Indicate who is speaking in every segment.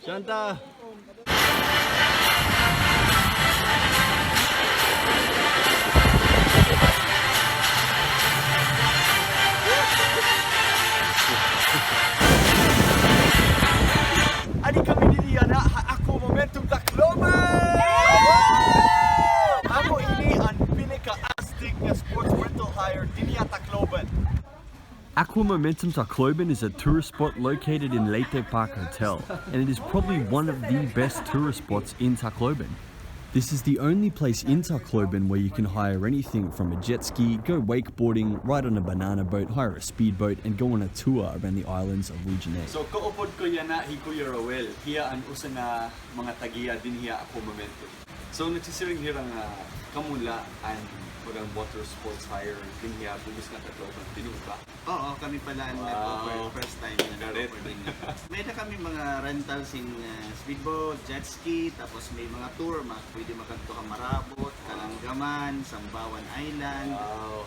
Speaker 1: Shanta! Ani kami diri ana Aquamomentum Tacloban! Amo ini ang pinaka-astig na sports rental hire diri sa Tacloban. Aquamomentum Tacloban is a tourist spot located in Leyte Park Hotel, and it is probably one of the best tourist spots in Tacloban. This is the only place in Tacloban where you can hire anything from a jet ski, go wakeboarding, ride on a banana boat, hire a speedboat, and go on a tour around the islands of Region A. So kaupod ko yan na Hikuya Rowell, hiya ang usa na mga tagiya din hiya Aquamomentum. So nagsisiring hirang kamula and parang water sports hire din hiya bugis na Tacloban. Tinuod ba?
Speaker 2: Oo, kami pala ang nag-offer first time na nag-offer din. May na kami mga rentals in speedboat, jet ski, tapos may mga tour, pwede makanto ka Marabut, Kalanggaman, Sambawan Island,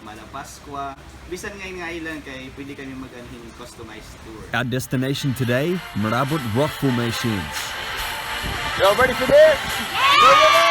Speaker 2: Malapascua. Bisan ngayon nga island kay pwede kami mag-anhin customized tour.
Speaker 1: Our destination today, Marabut Rock Formations. Y'all ready for this? Yeah!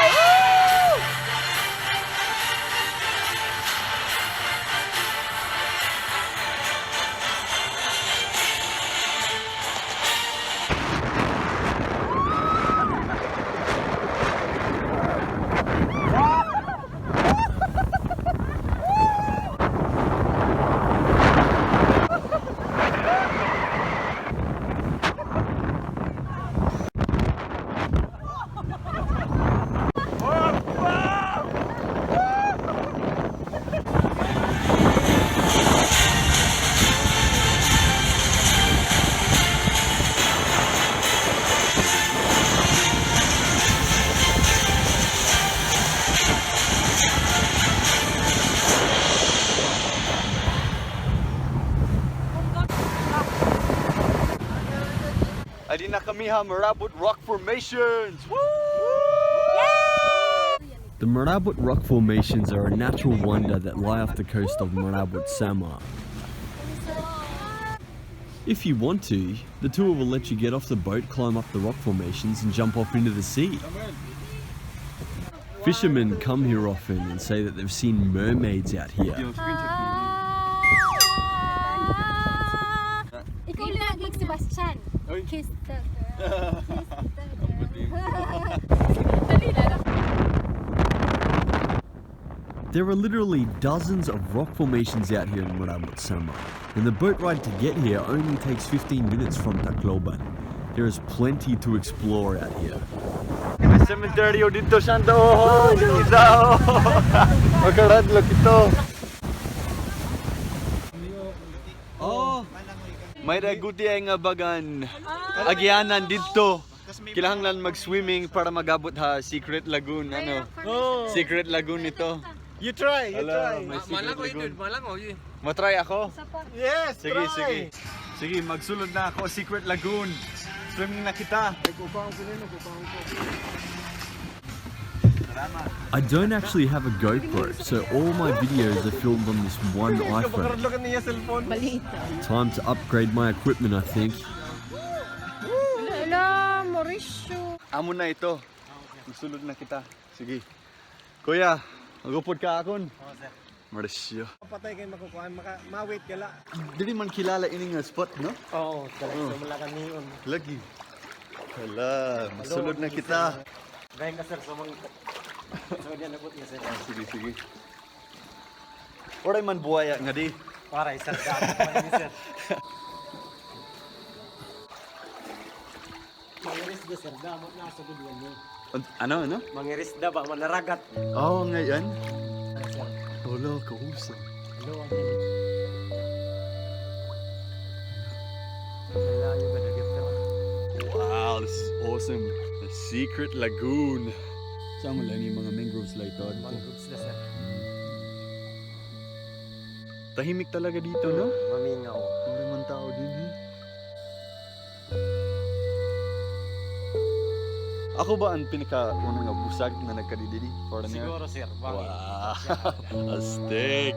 Speaker 1: Adi na kami ha, Marabut Rock Formations! Woo! The Marabut Rock Formations are a natural wonder that lie off the coast of Marabut Samar. If you want to, the tour will let you get off the boat, climb up the rock formations and jump off into the sea. Fishermen come here often and say that they've seen mermaids out here.
Speaker 3: Ikaw lang like Sebastian. Kiss the girl.
Speaker 1: There are literally dozens of rock formations out here in Marabut Samar, and the boat ride to get here only takes 15 minutes from Tacloban. There is plenty to explore out here. Cemetery dito Shanta isa Magkaradlok ito. May raguti ay nga bagan agyanan dito. Kailangan mag-swimming para magabot ha Secret Lagoon Secret Lagoon ito.
Speaker 4: You try.
Speaker 1: May Secret Lagoon. Matry ako?
Speaker 4: Yes,
Speaker 1: Sige. Sige, magsulod na ako Secret Lagoon. Swimming na kita. I don't actually have a GoPro, so all my videos are filmed on this one iPhone. Time to upgrade my equipment, I think.
Speaker 3: Hello, Mauricio.
Speaker 1: Amo na ito. Magsulod na kita. Sige. Kuya, magupod ka akon. Mauricio.
Speaker 4: Patay kayo makukuhaan, ma-wait ka lang.
Speaker 1: Dili man kilala ining spot, no?
Speaker 4: Oo, talagang wala ka niyon.
Speaker 1: Lagi. Hala, masulod na kita.
Speaker 4: Gayang ka sir, so diyan nabot niya sir.
Speaker 1: Sige. Oray man buhaya nga di.
Speaker 4: Para isang dapat pa yun sir. Mangirisda sir, damot na sa gudwan niyo.
Speaker 1: Ano?
Speaker 4: Mangirisda ba, manaragat.
Speaker 1: Oo, ngayon.
Speaker 4: Ay sir.
Speaker 1: Wala, kausap.
Speaker 4: Hello, ang galing. Kailangan ba nagip sir?
Speaker 1: Wow, this is awesome. The Secret Lagoon. Saan mo lang yung mga mangroves like that?
Speaker 4: Mangroves na sir.
Speaker 1: Tahimik talaga dito, no?
Speaker 4: Mamingaw.
Speaker 1: Wala man tao din, eh. Ako ba ang pinaka-unang nga busag na nagkadididi?
Speaker 4: Siguro sir.
Speaker 1: Wow! Astig!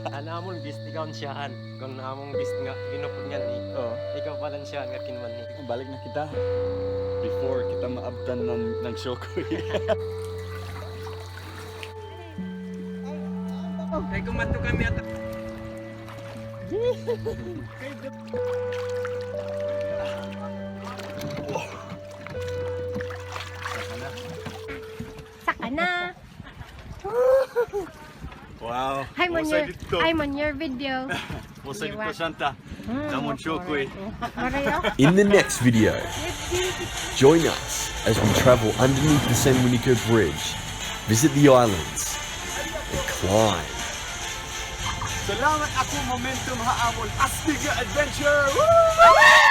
Speaker 4: Anamon bis ikaw siyahan. Kung among bis nga ginupod nga ni.
Speaker 1: Oh.
Speaker 4: Ikaw pa lang siyahan nga kinman ni.
Speaker 1: Balik na kita. before kita maabtan ng Shokoy.
Speaker 4: Ay, kumanto kami at...
Speaker 3: Saka na.
Speaker 1: Wow.
Speaker 3: I'm on your video.
Speaker 1: Pusay dito Santa. Damon Shokoy.
Speaker 3: In
Speaker 1: the next video, join us as we travel underneath the San Juanico Bridge, visit the islands, and climb. Salamat Aquamomentum haamon astig adventure! Woo!